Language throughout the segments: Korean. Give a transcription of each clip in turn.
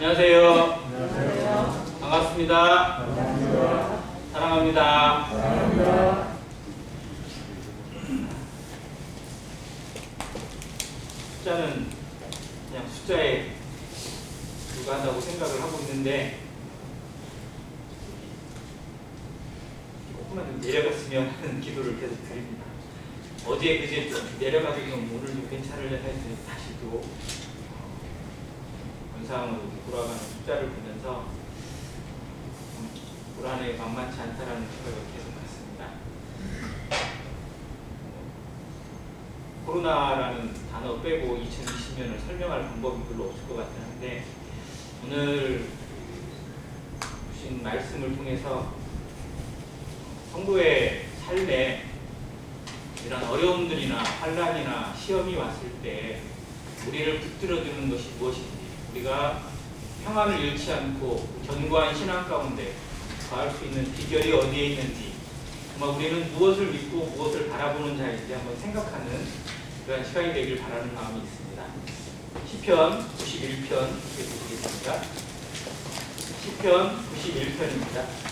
안녕하세요. 안녕하세요. 반갑습니다. 반갑습니다. 사랑합니다. 사랑합니다. 숫자는 그냥 숫자에 불과하다고 생각을 하고 있는데 조금만 좀 내려갔으면 하는 기도를 계속 드립니다. 어제 그제 좀 내려가도 좀 오늘도 괜찮을래 해서 다시 또 원상으로 돌아가는 숫자를 보면서 불안에 만만치 않다라는 생각을 계속 했습니다. 코로나라는 단어 빼고 2020년을 설명할 방법이 별로 없을 것 같긴 한데 오늘 주신 말씀을 통해서 성도의 삶에 이런 어려움들이나 환난이나 시험이 왔을 때 우리를 붙들어주는 것이 무엇인지, 우리가 평안을 잃지 않고 견고한 신앙 가운데 가할 수 있는 비결이 어디에 있는지, 정말 우리는 무엇을 믿고 무엇을 바라보는 자인지 한번 생각하는 그런 시간이 되길 바라는 마음이 있습니다. 시편 91편 읽겠습니다. 시편 91편입니다.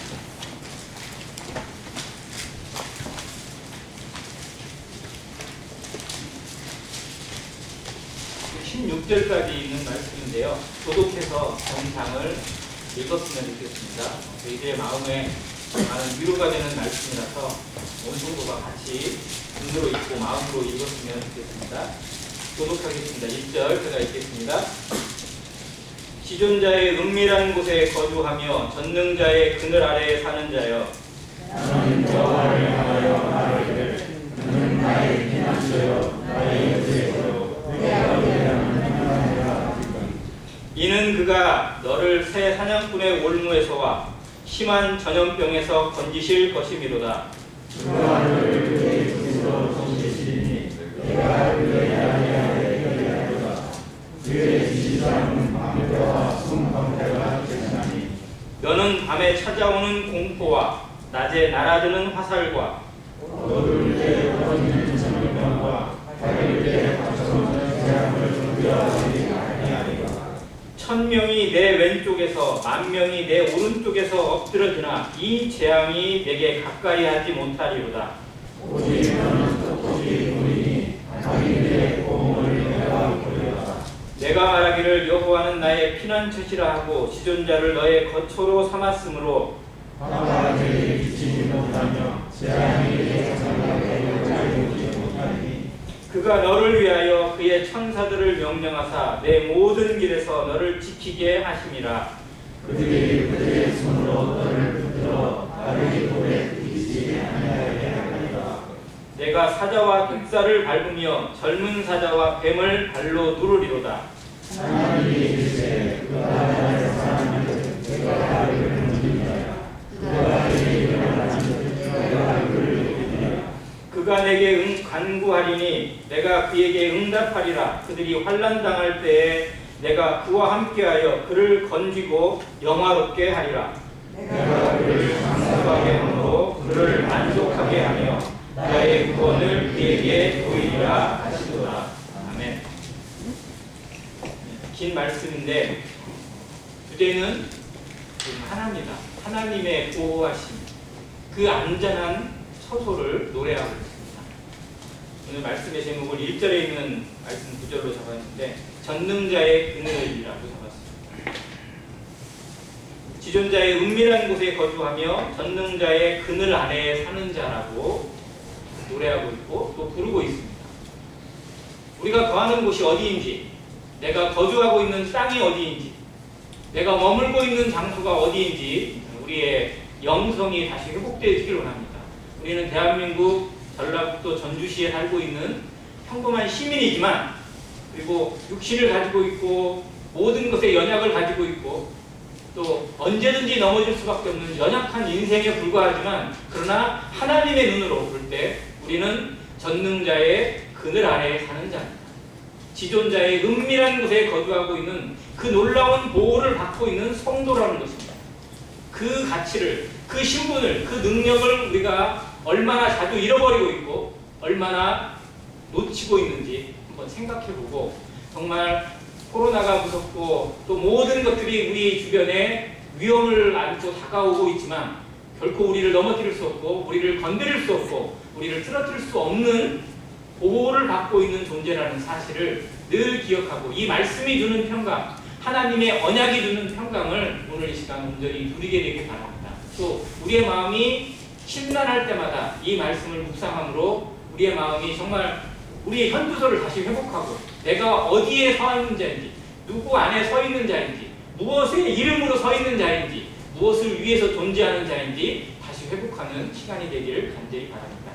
16절까지 있는 말씀인데요. 교독해서 전장을 읽었으면 좋겠습니다. 저희들의 마음에 많은 위로가 되는 말씀이라서 온 성도가 같이 눈으로 읽고 마음으로 읽었으면 좋겠습니다. 교독하겠습니다. 1절 제가 읽겠습니다. 지존자의 은밀한 곳에 거주하며 전능자의 그늘 아래에 사는 자여, 나는 여호와를 향하여 말하기를 그는 나의 피난처여 나의 요새요 내가 그를 향하노라. 이는 그가 너를 새 사냥꾼의 올무에서와 심한 전염병에서 건지실 것이미로다. 그가 너를 그의 뜻으로 섬기시리니 내가 그의 아내에게 하리라. 그의 지시사는 방패와 손방패가 되시나니 너는 밤에 찾아오는 공포와 낮에 날아드는 화살과 얻을 때 퍼지는 전염병과 가릴 때 닥쳐오는 재앙을 준비하지 아니하리라. 1000명이 내 왼쪽에서 10,000명이 내 오른쪽에서 엎드러지나 이 재앙이 내게 가까이 하지 못하리로다. 오직 너는 똑똑히 보리니 자기들의 공을 내가 보리라. 내가 말하기를 여호와는 나의 피난처시라 하고 지존자를 너의 거처로 삼았으므로 화가 내게 비치지 못하며 재앙이 내 자손에게 가리지 못하니 그가 너를 위하여 그의 천사들을 명령하사 내 모든 길에서 너를 지키게 하심이라. 그들이 그들의 손으로 너를 붙들어 나를 돌에 부딪히지 아니하게 하리라. 내가 사자와 흑사를 밟으며 젊은 사자와 뱀을 발로 누르리로다. 하나님이 이르시되 그가 나의 사람이를 내가 그를 누리리라. 그가 내게 일어나는 내가 그를 누리리라. 그가 내게 간구하리니 내가 그에게 응답하리라. 그들이 환난 당할 때에 내가 그와 함께하여 그를 건지고 영화롭게 하리라. 내가 그를 감사하게 함으로 그를 만족하게 하며 나의 구원을 그에게 보이리라 하시도다. 아멘. 긴 말씀인데 주제는 하나입니다. 하나님의 보호하심, 그 안전한 처소를 노래하고 있습니다. 오늘 말씀의 제목을 1절에 있는 말씀 구절로 잡았는데 전능자의 그늘이라고 잡았습니다. 지존자의 은밀한 곳에 거주하며 전능자의 그늘 아래에 사는 자라고 노래하고 있고 또 부르고 있습니다. 우리가 거하는 곳이 어디인지, 내가 거주하고 있는 땅이 어디인지, 내가 머물고 있는 장소가 어디인지 우리의 영성이 다시 회복되기를 원합니다. 우리는 대한민국 전라북도 전주시에 살고 있는 평범한 시민이지만, 그리고 육신을 가지고 있고 모든 것에 연약을 가지고 있고 또 언제든지 넘어질 수밖에 없는 연약한 인생에 불과하지만, 그러나 하나님의 눈으로 볼 때 우리는 전능자의 그늘 아래에 사는 자입니다. 지존자의 은밀한 곳에 거주하고 있는 그 놀라운 보호를 받고 있는 성도라는 것입니다. 그 가치를, 그 신분을, 그 능력을 우리가 얼마나 자주 잃어버리고 있고 얼마나 놓치고 있는지 한번 생각해보고, 정말 코로나가 무섭고 또 모든 것들이 우리 주변에 위험을 안고 다가오고 있지만 결코 우리를 넘어뜨릴 수 없고 우리를 건드릴 수 없고 우리를 쓰러뜨릴 수 없는 보호를 받고 있는 존재라는 사실을 늘 기억하고 이 말씀이 주는 평강, 하나님의 언약이 주는 평강을 오늘 이 시간 온전히 누리게 되길 바랍니다. 또 우리의 마음이 심란할 때마다 이 말씀을 묵상함으로 우리의 마음이 정말 우리의 현주소를 다시 회복하고 내가 어디에 서 있는 자인지, 누구 안에 서 있는 자인지, 무엇의 이름으로 서 있는 자인지, 무엇을 위해서 존재하는 자인지 다시 회복하는 시간이 되기를 간절히 바랍니다.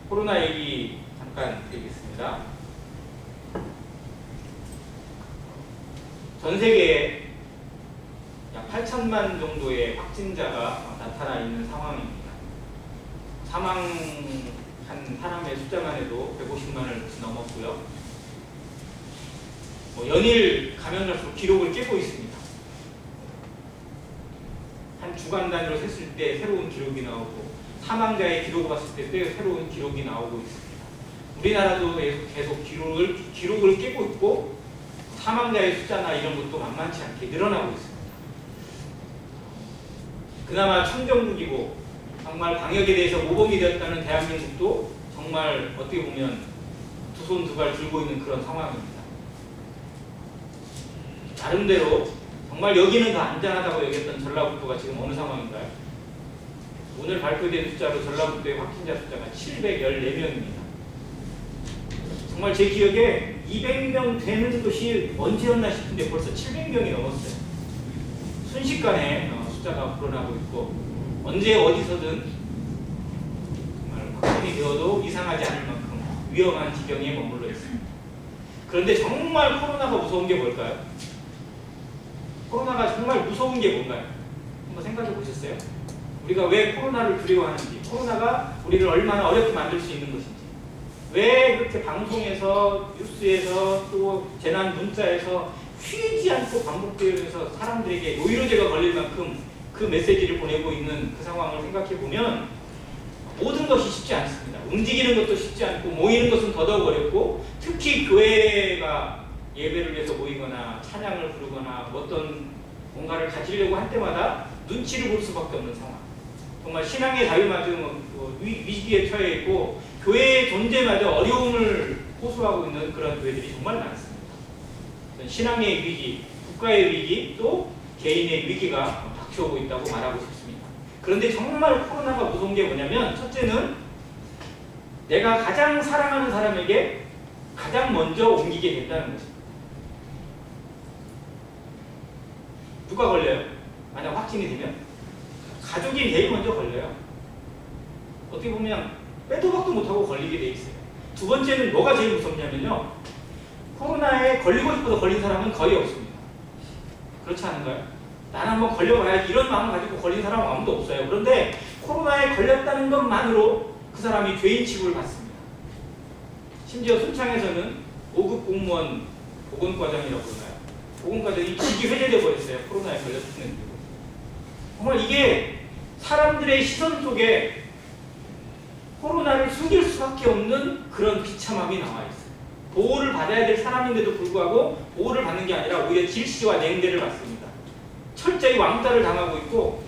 코로나 얘기 잠깐 드리겠습니다. 전 세계에 약 8천만 정도의 확진자가 나타나 있는 상황입니다. 사망한 사람의 숫자만 해도 150만을 넘었고요. 연일 감염자수 기록을 깨고 있습니다. 한 주간 단위로 셌을 때 새로운 기록이 나오고 사망자의 기록을 봤을 때 새로운 기록이 나오고 있습니다. 우리나라도 계속 기록을 깨고 있고 사망자의 숫자나 이런 것도 만만치 않게 늘어나고 있습니다. 그나마 청정국이고 정말 방역에 대해서 모범이 되었다는 대한민국도 정말 어떻게 보면 두 손 두 발 들고 있는 그런 상황입니다. 나름대로 정말 여기는 더 안전하다고 여겼던 전라북도가 지금 어느 상황인가요? 오늘 발표된 숫자로 전라북도의 확진자 숫자가 714명입니다. 정말 제 기억에 200명 되는 것이 언제였나 싶은데 벌써 700명이 넘었어요. 순식간에 숫자가 불어나고 있고 언제 어디서든 정말 확진이 되어도 이상하지 않을 만큼 위험한 지경에 머물러 있습니다. 그런데 정말 코로나가 무서운 게 뭘까요? 코로나가 정말 무서운 게 뭔가요? 한번 생각해 보셨어요? 우리가 왜 코로나를 두려워하는지, 코로나가 우리를 얼마나 어렵게 만들 수 있는 것인지, 왜 그렇게 방송에서, 뉴스에서, 또 재난 문자에서 쉬지 않고 반복되면서 사람들에게 노이로제가 걸릴 만큼 그 메시지를 보내고 있는 그 상황을 생각해 보면 모든 것이 쉽지 않습니다. 움직이는 것도 쉽지 않고 모이는 것은 더더욱 어렵고 특히 교회가 예배를 위해서 모이거나 찬양을 부르거나 어떤 뭔가를 가지려고 할 때마다 눈치를 볼 수밖에 없는 상황. 정말 신앙의 자유마저 위기에 처해 있고 교회의 존재마저 어려움을 호소하고 있는 그런 교회들이 정말 많습니다. 신앙의 위기, 국가의 위기, 또 개인의 위기가 닥쳐오고 있다고 말하고 싶습니다. 그런데 정말 코로나가 무서운 게 뭐냐면 첫째는 내가 가장 사랑하는 사람에게 가장 먼저 옮기게 된다는 것입니다. 누가 걸려요? 만약 확진이 되면 가족이 제일 먼저 걸려요. 어떻게 보면 빼도 박도 못하고 걸리게 돼 있어요. 두 번째는 뭐가 제일 무섭냐면요, 코로나에 걸리고 싶어서 걸린 사람은 거의 없습니다. 그렇지 않은가요? 나는 한번 걸려봐야지 이런 마음 가지고 걸린 사람은 아무도 없어요. 그런데 코로나에 걸렸다는 것만으로 그 사람이 죄인 취급을 받습니다. 심지어 순창에서는 5급 공무원 보건과장이라고 그러나요? 보건과장이 직위 회제돼 버렸어요. 코로나에 걸렸다는 이유로. 정말 이게 사람들의 시선 속에 코로나를 숨길 수밖에 없는 그런 비참함이 나와 있어요. 보호를 받아야 될 사람인데도 불구하고 보호를 받는 게 아니라 오히려 질시와 냉대를 받습니다. 철저히 왕따를 당하고 있고,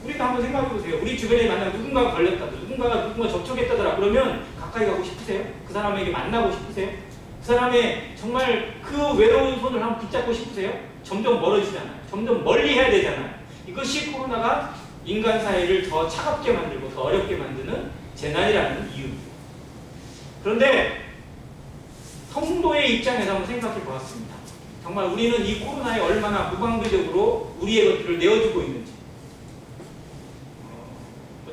우리도 한번 생각해 보세요. 우리 주변에 만약 누군가가 걸렸다, 누군가 접촉했다더라 그러면 가까이 가고 싶으세요? 그 사람에게 만나고 싶으세요? 그 사람의 정말 그 외로운 손을 한번 붙잡고 싶으세요? 점점 멀어지잖아요. 점점 멀리 해야 되잖아요. 이것이 코로나가 인간 사회를 더 차갑게 만들고 더 어렵게 만드는 재난이라는 이유입니다. 그런데 성도의 입장에서 한번 생각해 보았습니다. 정말 우리는 이 코로나에 얼마나 무방비적으로 우리의 것들을 내어주고 있는지.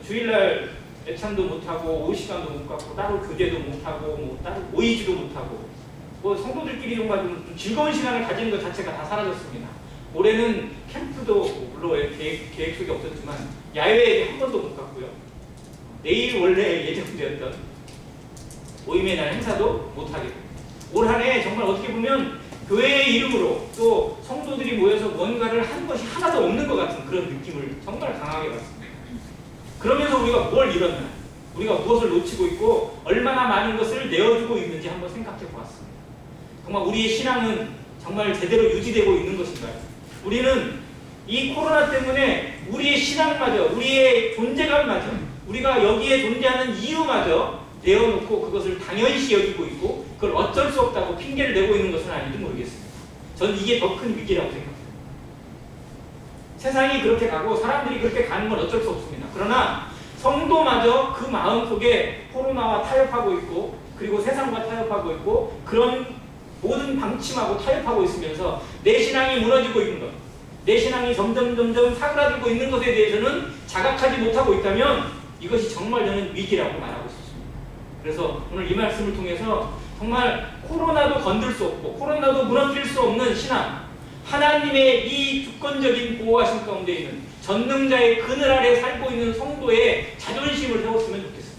주일날 애참도 못하고 올 시간도 못 갖고 따로 교제도 못하고 따로 모이지도 못하고 성도들끼리 좀 즐거운 시간을 가지는 것 자체가 다 사라졌습니다. 올해는 캠프도 물론 계획 속에 없었지만 야외에 한 번도 못 갔고요. 내일 원래 예정되었던 모임의 날 행사도 못하게 됩니다. 올 한 해 정말 어떻게 보면 교회의 이름으로 또 성도들이 모여서 뭔가를 한 것이 하나도 없는 것 같은 그런 느낌을 정말 강하게 받습니다. 그러면서 우리가 뭘 잃었나, 우리가 무엇을 놓치고 있고 얼마나 많은 것을 내어주고 있는지 한번 한번 생각해 보았습니다. 정말 우리의 신앙은 정말 제대로 유지되고 있는 것인가요? 우리는 이 코로나 때문에 우리의 신앙마저, 우리의 존재감마저, 우리가 여기에 존재하는 이유마저 내어놓고 그것을 당연시 여기고 있고 그걸 어쩔 수 없다고 핑계를 내고 있는 것은 아닌지 모르겠습니다. 저는 이게 더 큰 위기라고 생각합니다. 세상이 그렇게 가고 사람들이 그렇게 가는 건 어쩔 수 없습니다. 그러나 성도마저 그 마음속에 코로나와 타협하고 있고 그리고 세상과 타협하고 있고 그런 모든 방침하고 타협하고 있으면서 내 신앙이 무너지고 있는 것, 내 신앙이 점점 사그라들고 있는 것에 대해서는 자각하지 못하고 있다면 이것이 정말 저는 위기라고 말하고 싶습니다. 그래서 오늘 이 말씀을 통해서 정말 코로나도 건들 수 없고 코로나도 무너뜨릴 수 없는 신앙, 하나님의 이 주권적인 보호하심 가운데 있는 전능자의 그늘 아래 살고 있는 성도의 자존심을 세웠으면 좋겠습니다.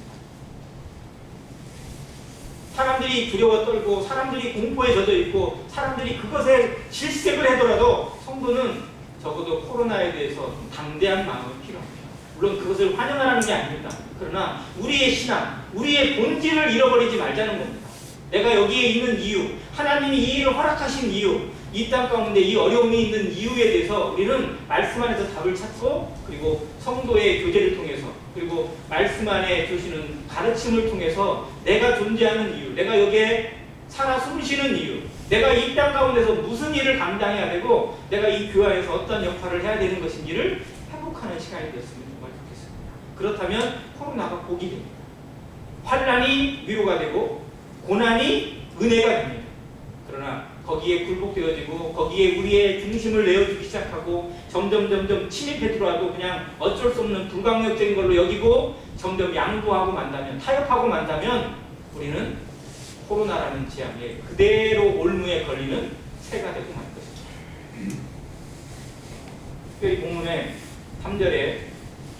사람들이 두려워 떨고 사람들이 공포에 젖어 있고 사람들이 그것에 질색을 하더라도 성도는 적어도 코로나에 대해서 좀 담대한 마음이 필요합니다. 물론 그것을 환영하라는 게 아닙니다. 그러나 우리의 신앙, 우리의 본질을 잃어버리지 말자는 겁니다. 내가 여기에 있는 이유, 하나님이 이 일을 허락하신 이유, 이 땅 가운데 이 어려움이 있는 이유에 대해서 우리는 말씀 안에서 답을 찾고 그리고 성도의 교제를 통해서 그리고 말씀 안에 주시는 가르침을 통해서 내가 존재하는 이유, 내가 여기에 살아 숨쉬는 이유, 내가 이 땅 가운데서 무슨 일을 감당해야 되고 내가 이 교회에서 어떤 역할을 해야 되는 것인지를 회복하는 시간이 되었으면 정말 좋겠습니다. 그렇다면 코로나가 복이 됩니다. 환난이 위로가 되고 고난이 은혜가 됩니다. 그러나 거기에 굴복되어지고 거기에 우리의 중심을 내어주기 시작하고 점점 침입해 들어와도 그냥 어쩔 수 없는 불가항력적인 걸로 여기고 점점 양보하고 만다면 타협하고 만다면 우리는 코로나라는 재앙에 그대로 올무에 걸리는 새가 되고 말 것입니다. 특별히 본문의 3절에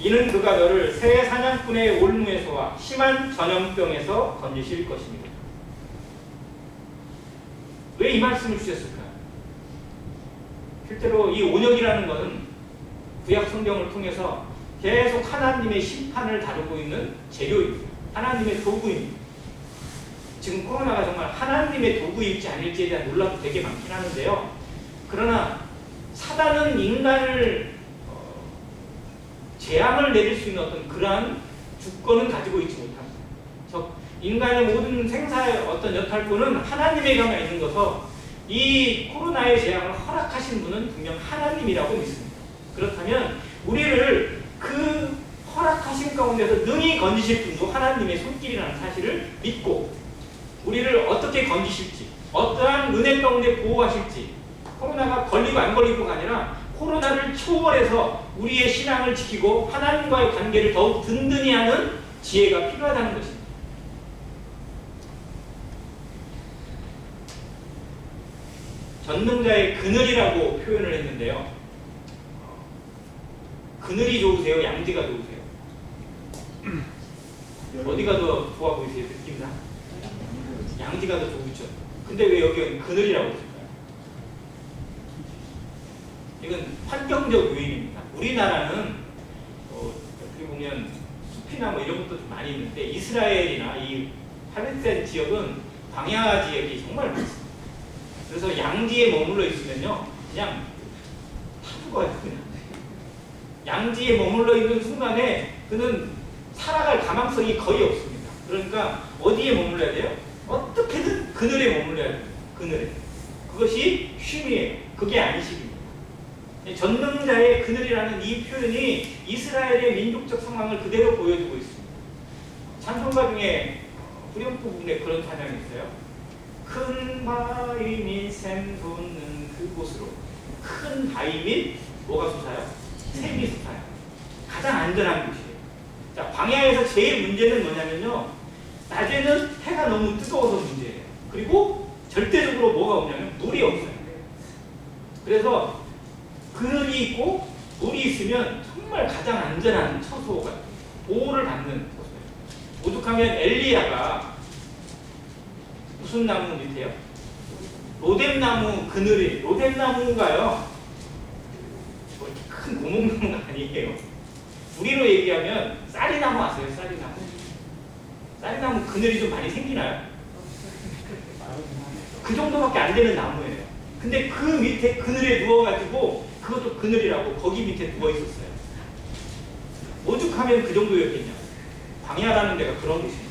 이는 그가 너를 새 사냥꾼의 올무에서와 심한 전염병에서 건지실 것입니다. 왜 이 말씀을 주셨을까요? 실제로 이 온역이라는 것은 구약 성경을 통해서 계속 하나님의 심판을 다루고 있는 재료입니다. 하나님의 도구입니다. 지금 코로나가 정말 하나님의 도구일지 아닐지에 대한 논란도 되게 많긴 하는데요. 그러나 사단은 인간을 재앙을 내릴 수 있는 어떤 그러한 주권은 가지고 있지 못합니다. 인간의 모든 생사의 어떤 역할권은 하나님에게만 있는 것서 이 코로나의 재앙을 허락하신 분은 분명 하나님이라고 믿습니다. 그렇다면 우리를 그 허락하신 가운데서 능히 건지실 분도 하나님의 손길이라는 사실을 믿고 우리를 어떻게 건지실지 어떠한 은혜 가운데 보호하실지 코로나가 걸리고 안 걸리고가 아니라 코로나를 초월해서 우리의 신앙을 지키고 하나님과의 관계를 더욱 든든히 하는 지혜가 필요하다는 것입니다. 전능자의 그늘이라고 표현을 했는데요. 그늘이 좋으세요? 양지가 좋으세요? 어디가 더 좋아 보이세요? 느낌상? 양지가 더 좋죠. 근데 왜 여기는 그늘이라고 했을까요? 이건 환경적 요인입니다. 우리나라는 어떻게 보면 숲이나 뭐 이런 것도 좀 많이 있는데 이스라엘이나 이 팔레스타인 지역은 광야 지역이 정말 많습니다. 그래서 양지에 머물러 있으면요, 그냥 타 죽어요, 그냥. 양지에 머물러 있는 순간에 그는 살아갈 가망성이 거의 없습니다. 그러니까 어디에 머물러야 돼요? 어떻게든 그늘에 머물러야 돼요. 그늘에. 그것이 쉼이에요. 그게 안식입니다. 전능자의 그늘이라는 이 표현이 이스라엘의 민족적 상황을 그대로 보여주고 있습니다. 찬송가 중에 후렴구 부분에 그런 찬양이 있어요. 큰 바위 및 샘 솟는 그곳으로. 큰 바위 및 뭐가 솟아요? 샘이 솟아요. 가장 안전한 곳이에요. 자, 광야에서 제일 문제는 뭐냐면요, 낮에는 해가 너무 뜨거워서 문제예요. 그리고 절대적으로 뭐가 없냐면 물이 없어요. 그래서 그늘이 있고 물이 있으면 정말 가장 안전한 처소가 보호를 받는 곳이에요. 오죽하면 엘리야가 무슨 나무 밑에요? 로뎀나무 그늘이, 로뎀나무가요 큰 고목나무가 아니에요. 우리로 얘기하면 쌀이나무 아세요? 쌀이나무. 쌀이나무 그늘이 좀 많이 생기나요? 그 정도밖에 안 되는 나무예요. 근데 그 밑에 그늘에 누워가지고, 그것도 그늘이라고 거기 밑에 누워 있었어요. 오죽하면 그 정도였겠냐. 광야라는 데가 그런 곳입니다.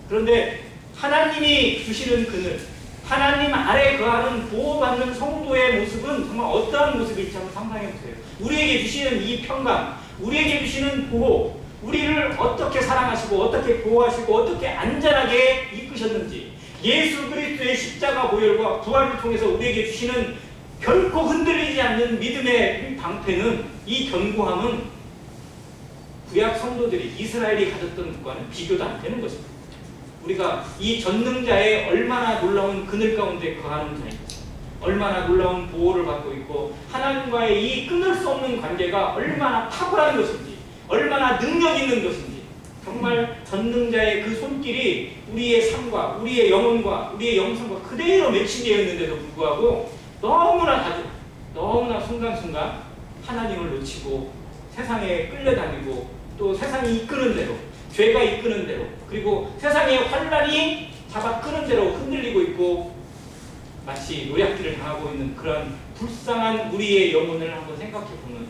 그런데 하나님이 주시는 그늘, 하나님 아래 거하는 보호받는 성도의 모습은 정말 어떠한 모습일지 한번 상상해 보세요. 우리에게 주시는 이 평강, 우리에게 주시는 보호, 우리를 어떻게 사랑하시고 어떻게 보호하시고 어떻게 안전하게 이끄셨는지, 예수 그리스도의 십자가 보혈과 부활을 통해서 우리에게 주시는 결코 흔들리지 않는 믿음의 방패는, 이 견고함은 구약 성도들이, 이스라엘이 가졌던 것과는 비교도 안 되는 것입니다. 우리가 이 전능자의 얼마나 놀라운 그늘 가운데 거하는 자인지, 얼마나 놀라운 보호를 받고 있고 하나님과의 이 끊을 수 없는 관계가 얼마나 탁월한 것인지, 얼마나 능력 있는 것인지, 정말 전능자의 그 손길이 우리의 삶과 우리의 영혼과 우리의 영성과 그대로 매칭되어 있는데도 불구하고 너무나 자주, 너무나 순간순간 하나님을 놓치고 세상에 끌려다니고, 또 세상이 이끄는 대로, 죄가 이끄는 대로, 그리고 세상의 환란이 잡아 끄는 대로 흔들리고 있고 마치 노략질을 당하고 있는 그런 불쌍한 우리의 영혼을 한번 생각해보는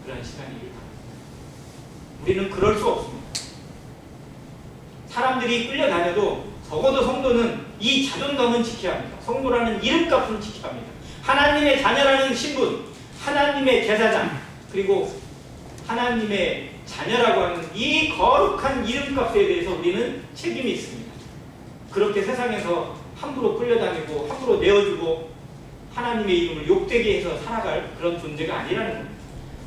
그런 시간이길 바랍니다. 우리는 그럴 수 없습니다. 사람들이 끌려다녀도 적어도 성도는 이 자존감은 지켜야 합니다. 성도라는 이름값은 지켜야 합니다. 하나님의 자녀라는 신분, 하나님의 제사장, 그리고 하나님의 자녀라고 하는 이 거룩한 이름값에 대해서 우리는 책임이 있습니다. 그렇게 세상에서 함부로 끌려다니고 함부로 내어주고 하나님의 이름을 욕되게 해서 살아갈 그런 존재가 아니라는 겁니다.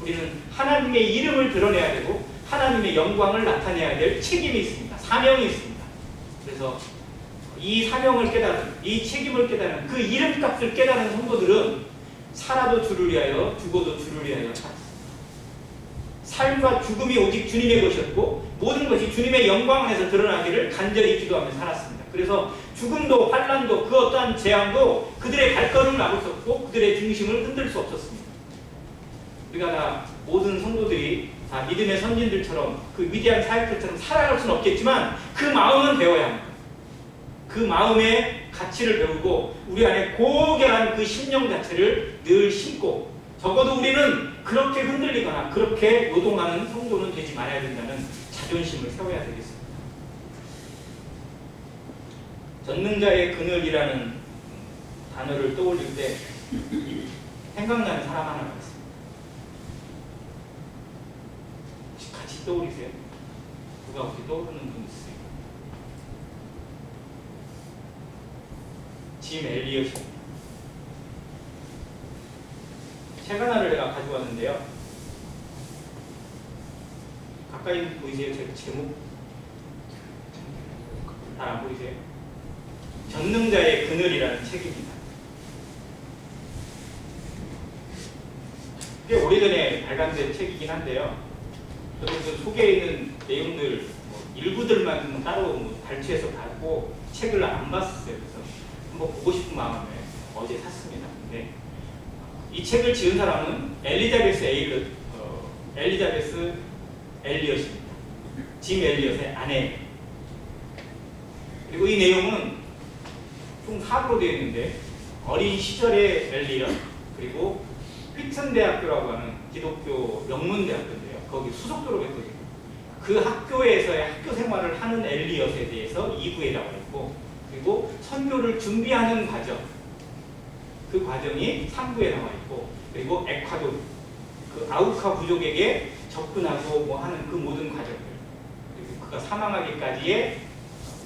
우리는 하나님의 이름을 드러내야 되고 하나님의 영광을 나타내야 될 책임이 있습니다. 사명이 있습니다. 그래서 이 사명을 깨달은, 이 책임을 깨달은, 그 이름값을 깨달은 성도들은 살아도 주를 위하여 죽어도 주를 위하여 살았습니다. 삶과 죽음이 오직 주님의 것이었고 모든 것이 주님의 영광 안에서 드러나기를 간절히 기도하며 살았습니다. 그래서 죽음도 환난도 그 어떠한 재앙도 그들의 발걸음을 막을 수 없고 그들의 중심을 흔들 수 없었습니다. 우리가 다 모든 성도들이 다 믿음의 선진들처럼 그 위대한 사역들처럼 살아갈 수는 없겠지만 그 마음은 배워야 합니다. 그 마음의 가치를 배우고 우리 안에 고결한 그 심령 자체를 늘 심고, 적어도 우리는 그렇게 흔들리거나 그렇게 노동하는 성도는 되지 말아야 된다는 자존심을 세워야 되겠습니다. 전능자의 그늘이라는 단어를 떠올릴 때 생각나는 사람 하나가 있습니다. 혹시 같이 떠올리세요? 누가 혹시 떠오르는 분 있으세요? 짐 엘리엇입니다. 책 하나를 내가 가져왔는데요. 가까이 보이세요? 제 제목? 잘 안 보이세요? 전능자의 그늘이라는 책입니다. 꽤 오래전에 발간된 책이긴 한데요. 저도 그 속에 있는 내용들 일부들만 따로 발췌해서 봤고 책을 안 봤어요. 그래서 한번 보고 싶은 마음에 어제 샀습니다. 근데 이 책을 지은 사람은 엘리자베스 엘리엇입니다. 짐 엘리엇의 아내예요. 그리고 이 내용은 총 4부로 되어 있는데 어린 시절의 엘리엇, 그리고 휘튼 대학교라고 하는 기독교 명문대학교인데요. 거기 수석도로 했거든요. 그 학교에서의 학교 생활을 하는 엘리엇에 대해서 2부에 나와 있고, 그리고 선교를 준비하는 과정, 그 과정이 3부에 나와 있고, 그리고 에콰도르, 그 아우카 부족에게 접근하고 하는 그 모든 과정들, 그리고 그가 사망하기까지의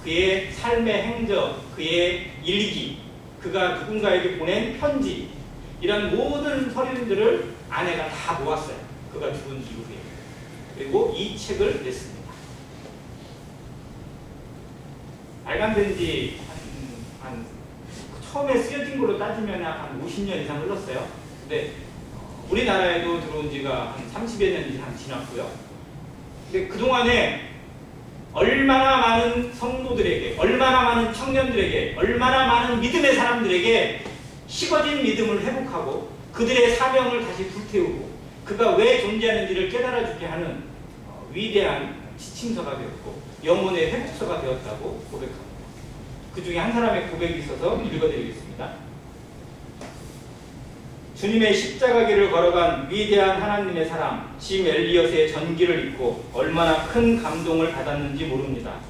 그의 삶의 행적, 그의 일기, 그가 누군가에게 보낸 편지, 이런 모든 서류들을 아내가 다 모았어요. 그가 죽은 이후에. 그리고 이 책을 냈습니다. 발간된 지 처음에 쓰여진 걸로 따지면 한 50년 이상 흘렀어요. 근데 우리나라에도 들어온 지가 한 30여 년 이상 지났고요. 근데 그동안에 얼마나 많은 성도들에게, 얼마나 많은 청년들에게, 얼마나 많은 믿음의 사람들에게 식어진 믿음을 회복하고 그들의 사명을 다시 불태우고 그가 왜 존재하는지를 깨달아주게 하는 위대한 지침서가 되었고 영혼의 회복서가 되었다고 고백합니다. 그 중에 한 사람의 고백이 있어서 읽어드리겠습니다. 주님의 십자가 길을 걸어간 위대한 하나님의 사람 짐 엘리엇의 전기를 읽고 얼마나 큰 감동을 받았는지 모릅니다.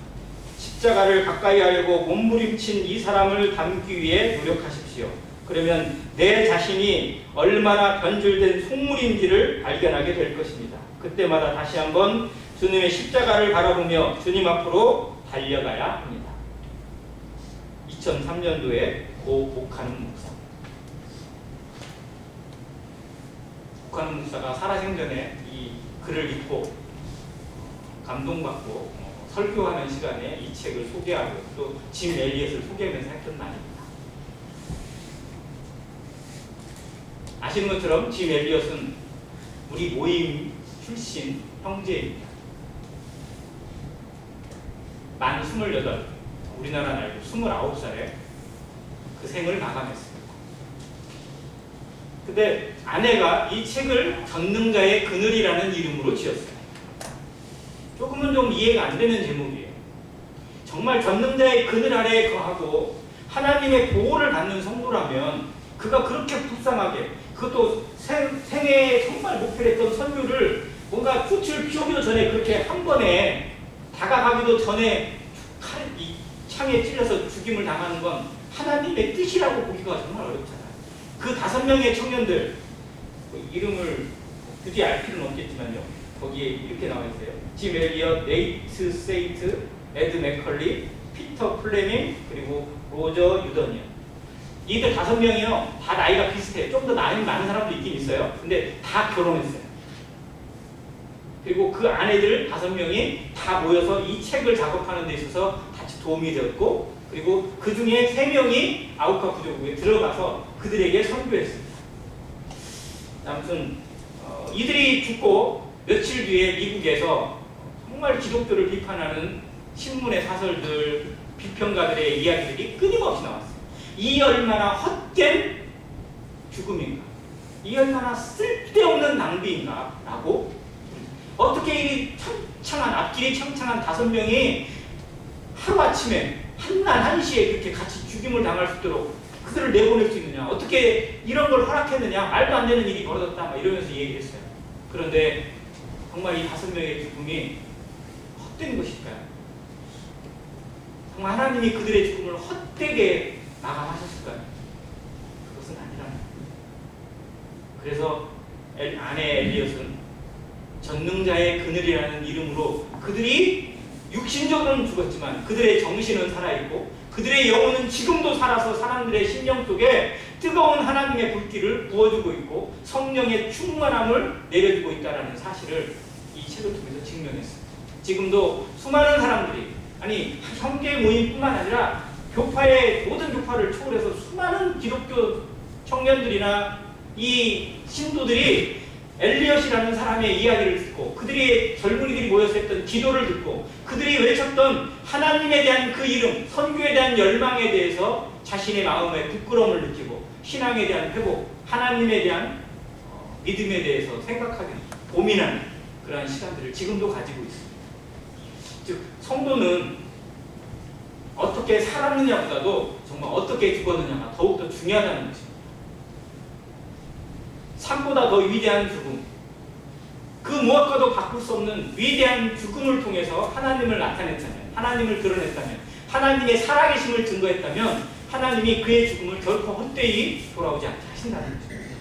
십자가를 가까이 하려고 몸부림친 이 사람을 닮기 위해 노력하십시오. 그러면 내 자신이 얼마나 변질된 속물인지를 발견하게 될 것입니다. 그때마다 다시 한번 주님의 십자가를 바라보며 주님 앞으로 달려가야 합니다. 2003년도에 고 복하는 목사. 복하는 목사가 살아생전에 이 글을 읽고 감동받고 설교하는 시간에 이 책을 소개하고 또 짐 엘리엇을 소개하면서 했던 말입니다. 아시는 것처럼 짐 엘리엇은 우리 모임 출신 형제입니다. 만 28, 우리나라 나이로 29살에 그 생을 마감했습니다. 근데 아내가 이 책을 전능자의 그늘이라는 이름으로 지었어요. 조금은 좀 이해가 안 되는 제목이에요. 정말 전능자의 그늘 아래에 거하고 하나님의 보호를 받는 성도라면 그가 그렇게 불쌍하게 그것도 생애에 정말 목표를 했던 선교를 뭔가 꽃을 피우기도 전에 그렇게 한 번에 다가가기도 전에 이 창에 찔려서 죽임을 당하는 건 하나님의 뜻이라고 보기가 정말 어렵잖아요. 그 5명의 청년들 이름을 굳이 알 필요는 없겠지만요. 거기에 이렇게 나와 있어요. 짐 엘리엇, 네이트 세이트, 에드 맥컬리, 피터 플레밍, 그리고 로저 유더니언. 이들 5명이요. 다 나이가 비슷해요. 좀 더 나이 많은 사람도 있긴 있어요. 근데 다 결혼했어요. 그리고 그 아내들 5명이 다 모여서 이 책을 작업하는 데 있어서 같이 도움이 되었고, 그리고 그 중에 3명이 아우카 부족국에 들어가서 그들에게 선교했습니다. 아무튼 이들이 죽고 며칠 뒤에 미국에서 정말 기독교를 비판하는 신문의 사설들, 비평가들의 이야기들이 끊임없이 나왔어요. 이 얼마나 헛된 죽음인가, 이 얼마나 쓸데없는 낭비인가 라고, 어떻게 이 창창한, 앞길이 창창한 5명이 하루아침에 한날 한시에 그렇게 같이 죽임을 당할 수 있도록 그들을 내보낼 수 있느냐, 어떻게 이런 걸 허락했느냐, 말도 안 되는 일이 벌어졌다 막 이러면서 얘기했어요. 그런데 정말 이 5명의 죽음이 헛된 것일까요? 정말 하나님이 그들의 죽음을 헛되게 마감하셨을까요? 그것은 아니랍니다. 그래서 아내 엘리엇은 전능자의 그늘이라는 이름으로 그들이 육신적으로는 죽었지만 그들의 정신은 살아있고 그들의 영혼은 지금도 살아서 사람들의 심령 속에 뜨거운 하나님의 불길을 부어주고 있고 성령의 충만함을 내려주고 있다는 사실을 이 책을 통해서 증명했습니다. 지금도 수많은 사람들이, 아니 형제 모임뿐만 아니라 교파의 모든 교파를 초월해서 수많은 기독교 청년들이나 이 신도들이 엘리엇이라는 사람의 이야기를 듣고 그들이 젊은이들이 모여서 했던 기도를 듣고 그들이 외쳤던 하나님에 대한 그 이름, 선교에 대한 열망에 대해서 자신의 마음에 부끄러움을 느끼고 신앙에 대한 회복, 하나님에 대한 믿음에 대해서 생각하기, 고민하는 그러한 시간들을 지금도 가지고 있습니다. 즉 성도는 어떻게 살았느냐보다도 정말 어떻게 죽었느냐가 더욱더 중요하다는 것입니다. 삶보다 더 위대한 죽음, 그 무엇과도 바꿀 수 없는 위대한 죽음을 통해서 하나님을 나타냈다면, 하나님을 드러냈다면, 하나님의 살아계심을 증거했다면 하나님이 그의 죽음을 결코 헛되이 돌아오지 않게 하신다는 것입니다.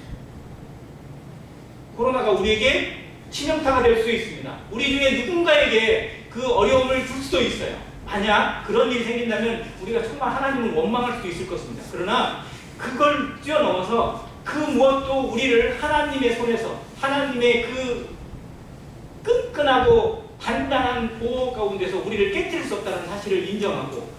코로나가 우리에게 치명타가 될 수 있습니다. 우리 중에 누군가에게 그 어려움을 줄 수도 있어요. 만약 그런 일이 생긴다면 우리가 정말 하나님을 원망할 수도 있을 것입니다. 그러나 그걸 뛰어넘어서 그 무엇도 우리를 하나님의 손에서, 하나님의 그 끈끈하고 단단한 보호 가운데서 우리를 깨뜨릴 수 없다는 사실을 인정하고,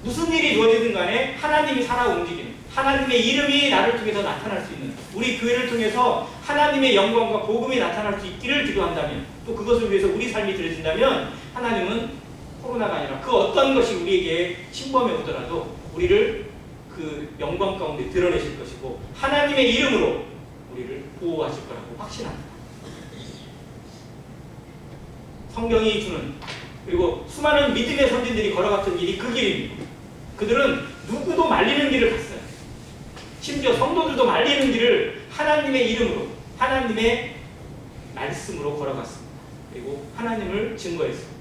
무슨 일이 주어지든 간에 하나님이 살아 움직이는, 하나님의 이름이 나를 통해서 나타날 수 있는, 우리 교회를 통해서 하나님의 영광과 복음이 나타날 수 있기를 기도한다면, 또 그것을 위해서 우리 삶이 들어진다면 하나님은 코로나가 아니라 그 어떤 것이 우리에게 침범해 오더라도 우리를 그 영광 가운데 드러내실 것이고 하나님의 이름으로 우리를 보호하실 거라고 확신합니다. 성경이 주는, 그리고 수많은 믿음의 선진들이 걸어갔던 길이 그 길입니다. 그들은 누구도 말리는 길을 갔어요. 심지어 성도들도 말리는 길을 하나님의 이름으로, 하나님의 말씀으로 걸어갔습니다. 그리고 하나님을 증거했습니다.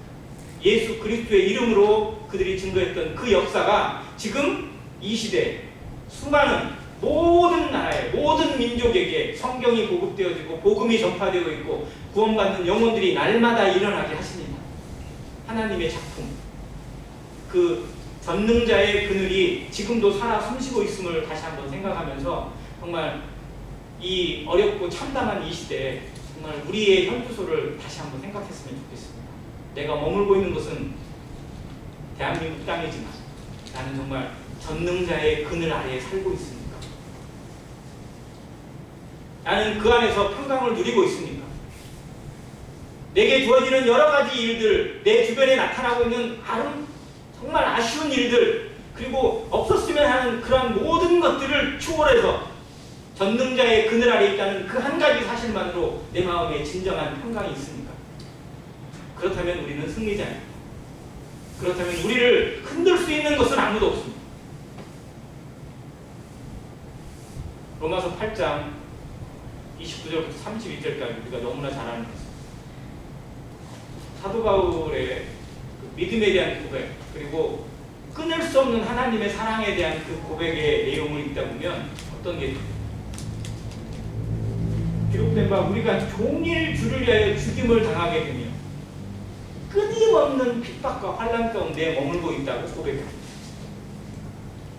예수 그리스도의 이름으로 그들이 증거했던 그 역사가 지금 이 시대에 수많은 모든 나라의 모든 민족에게 성경이 보급되어지고 복음이 전파되고 있고 구원받는 영혼들이 날마다 일어나게 하십니다. 하나님의 작품, 그 전능자의 그늘이 지금도 살아 숨쉬고 있음을 다시 한번 생각하면서 정말 이 어렵고 참담한 이 시대에 정말 우리의 현주소를 다시 한번 생각했으면 좋겠습니다. 내가 머물고 있는 곳은 대한민국 땅이지만 나는 정말 전능자의 그늘 아래에 살고 있습니까? 나는 그 안에서 평강을 누리고 있습니까? 내게 주어지는 여러 가지 일들, 내 주변에 나타나고 있는 정말 아쉬운 일들, 그리고 없었으면 하는 그런 모든 것들을 추월해서 전능자의 그늘 아래 있다는 그 한 가지 사실만으로 내 마음에 진정한 평강이 있습니까? 그렇다면 우리는 승리자입니다. 그렇다면 우리를 흔들 수 있는 것은 아무도 없습니다. 로마서 8장 29절부터 32절까지 우리가 너무나 잘 아는 것입니다. 사도 바울의 그 믿음에 대한 고백, 그리고 끊을 수 없는 하나님의 사랑에 대한 그 고백의 내용을 읽다 보면 어떤 게 기록된 바 우리가 종일 주를 위하여 죽임을 당하게 되며 끊임없는 핍박과 환난 가운데 머물고 있다고 고백합니다.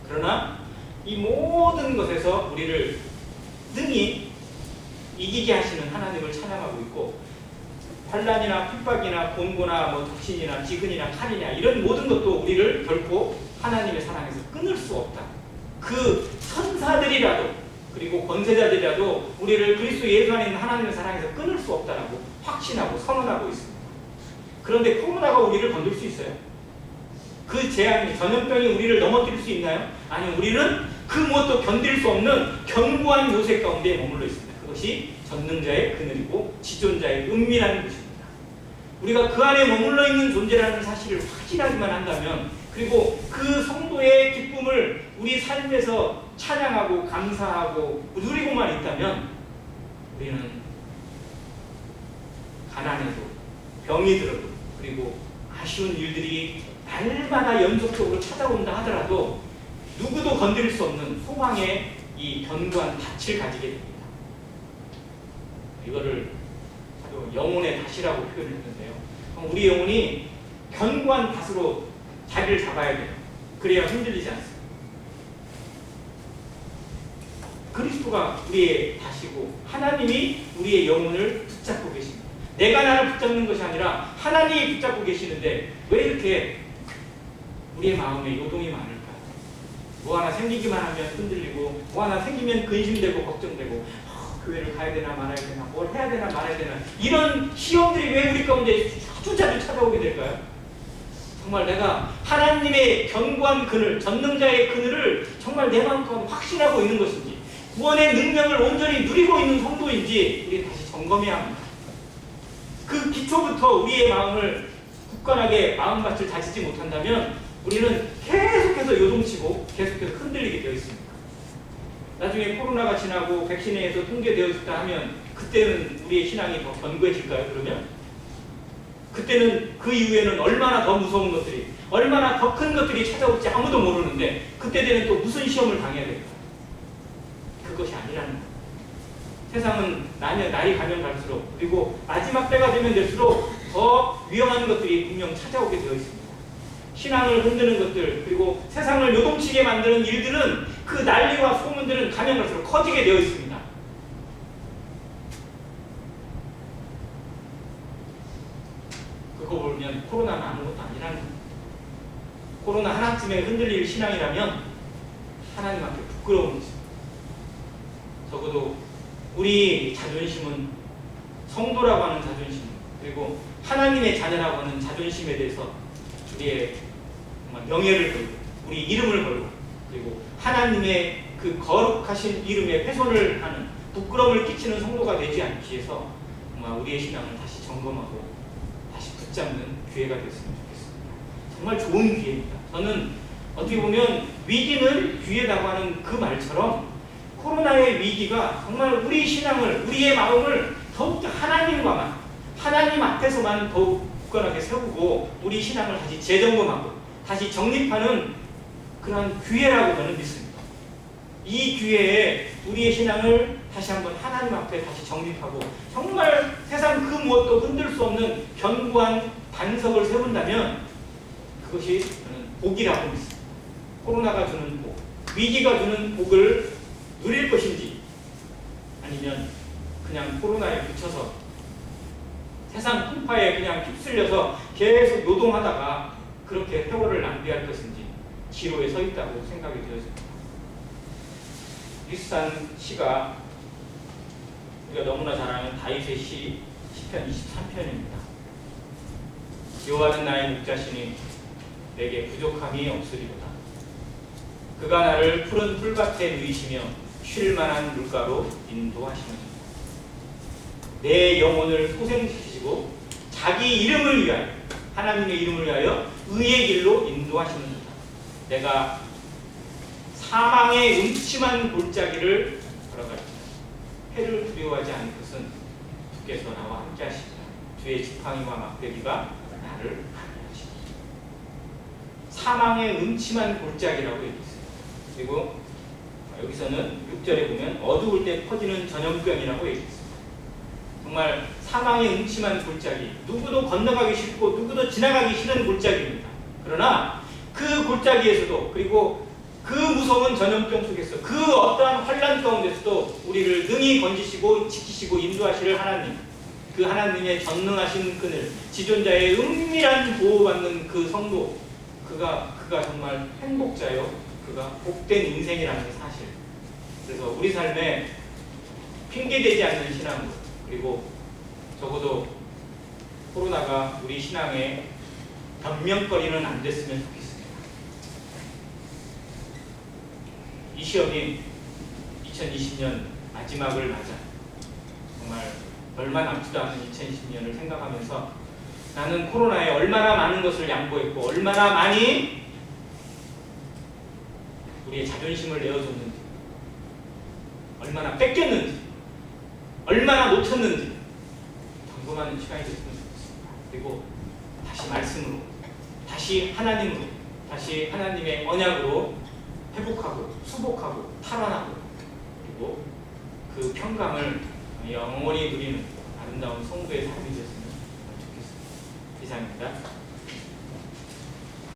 그러나 이 모든 것에서 우리를 능히 이기게 하시는 하나님을 찬양하고 있고, 환난이나 핍박이나 곤고나 적신이나 지근이나 칼이냐 이런 모든 것도 우리를 결코 하나님의 사랑에서 끊을 수 없다. 그 천사들이라도 그리고 권세자들이라도 우리를 그리스도 예수 안에 있는 하나님의 사랑에서 끊을 수 없다라고 확신하고 선언하고 있습니다. 그런데 코로나가 우리를 건들 수 있어요? 그 재앙이, 전염병이 우리를 넘어뜨릴 수 있나요? 아니요. 우리는 그 무엇도 견딜 수 없는 견고한 요새 가운데 머물러 있습니다. 그것이 전능자의 그늘이고 지존자의 은밀한 곳입니다. 우리가 그 안에 머물러 있는 존재라는 사실을 확신하기만 한다면, 그리고 그 성도의 기쁨을 우리 삶에서 찬양하고 감사하고 누리고만 있다면, 우리는 가난해도 병이 들어도 그리고 아쉬운 일들이 날마다 연속적으로 찾아온다 하더라도 누구도 건드릴 수 없는 소망의 이 견고한 닻을 가지게 됩니다. 이거를 영혼의 닻이라고 표현했는데요. 우리 영혼이 견고한 덫으로 자리를 잡아야 돼요. 그래야 흔들리지 않습니다. 그리스도가 우리의 덫이고 하나님이 우리의 영혼을 붙잡고 계십니다. 내가 나를 붙잡는 것이 아니라 하나님이 붙잡고 계시는데 왜 이렇게 우리의 마음에 요동이 많을까요? 뭐 하나 생기기만 하면 흔들리고, 뭐 하나 생기면 근심되고 걱정되고, 교회를 가야 되나 말아야 되나, 뭘 해야 되나 말아야 되나, 이런 시험들이 왜 우리 가운데 자주 찾아오게 될까요? 정말 내가 하나님의 견고한 그늘, 전능자의 그늘을 정말 내 마음 가운데 확신하고 있는 것인지, 구원의 능력을 온전히 누리고 있는 성도인지 우리 다시 점검해야 합니다. 그 기초부터 우리의 마음을 굳건하게 마음밭을 다지지 못한다면 우리는 계속해서 요동치고 계속해서 흔들리게 되어 있습니다. 나중에 코로나가 지나고 백신에 의해서 통제되어졌다 하면 그때는 우리의 신앙이 더 견고해질까요? 그러면? 그때는 그 이후에는 얼마나 더 무서운 것들이, 얼마나 더 큰 것들이 찾아올지 아무도 모르는데 그때 되면 또 무슨 시험을 당해야 될까? 그것이 아니라는 거예요. 세상은 날이 가면 갈수록, 그리고 마지막 때가 되면 될수록 더 위험한 것들이 분명 찾아오게 되어 있습니다. 신앙을 흔드는 것들, 그리고 세상을 요동치게 만드는 일들은, 그 난리와 소문들은 가면 갈수록 커지게 되어 있습니다. 그거 보면 코로나는 아무것도 아니라는 거예요. 코로나 하나쯤에 흔들릴 신앙이라면 하나님 앞에 부끄러운 것입니다. 적어도 우리 자존심은, 성도라고 하는 자존심, 그리고 하나님의 자녀라고 하는 자존심에 대해서 우리의 명예를 걸고 우리 이름을 걸고, 그리고 하나님의 그 거룩하신 이름에 훼손을 하는, 부끄러움을 끼치는 성도가 되지 않기 위해서 정말 우리의 신앙을 다시 점검하고 다시 붙잡는 기회가 됐으면 좋겠습니다. 정말 좋은 기회입니다. 저는 어떻게 보면 위기는 기회라고 하는 그 말처럼 코로나의 위기가 정말 우리 신앙을, 우리의 마음을 더욱 하나님 앞에서만 더욱 굳건하게 세우고 우리 신앙을 다시 재점검하고 다시 정립하는 그런 기회라고 저는 믿습니다. 이 기회에 우리의 신앙을 다시 한번 하나님 앞에 다시 정립하고 정말 세상 그 무엇도 흔들 수 없는 견고한 반석을 세운다면 그것이 저는 복이라고 믿습니다. 코로나가 주는 복, 위기가 주는 복을 누릴 것인지 아니면 그냥 코로나에 붙여서 세상 풍파에 그냥 휩쓸려서 계속 요동하다가 그렇게 세월을 낭비할 것인지 기로에 서 있다고 생각이 되어집니다. 비슷한 시가 우리가 너무나 잘 아는 다윗의 시 시편 23편입니다. 여호와는 나의 목자시니 내게 부족함이 없으리로다. 그가 나를 푸른 풀밭에 누이시며 쉴 만한 물가로 인도하시느니라. 내 영혼을 소생시키시고 자기 이름을 위하여 하나님의 이름을 위하여 의의 길로 인도하시느니라. 내가 사망의 음침한 골짜기를 걸어갈지라. 해를 두려워하지 않을 것은 주께서 나와 함께 하시리라. 주의 지팡이와 막대기가 나를 안위하시리라. 사망의 음침한 골짜기라고 얘기했어요. 그리고 여기서는 6절에 보면 어두울 때 퍼지는 전염병이라고 얘기했습니다. 정말 사망의 음침한 골짜기, 누구도 건너가기 싫고 누구도 지나가기 싫은 골짜기입니다. 그러나 그 골짜기에서도 그리고 그 무서운 전염병 속에서 그 어떠한 환난 가운데서도 우리를 능히 건지시고 지키시고 인도하실 하나님, 그 하나님의 전능하신 그늘, 지존자의 은밀한 보호받는 그 성도, 그가 정말 행복자요, 그가 복된 인생이라는 사실. 그래서 우리 삶에 핑계대지 않는 신앙으로, 그리고 적어도 코로나가 우리 신앙의 변명거리는 안 됐으면 좋겠습니다. 이 시험이 2020년 마지막을 맞아 정말 얼마 남지도 않은 2020년을 생각하면서 나는 코로나에 얼마나 많은 것을 양보했고 얼마나 많이 우리의 자존심을 내어줬는지, 얼마나 뺏겼는지, 얼마나 놓쳤는지 점검하는 시간이 됐으면 좋겠습니다. 그리고 다시 말씀으로, 다시 하나님으로, 다시 하나님의 언약으로 회복하고 수복하고 탈환하고 그리고 그 평강을 영원히 누리는 아름다운 성도의 삶이 됐으면 좋겠습니다. 이상입니다.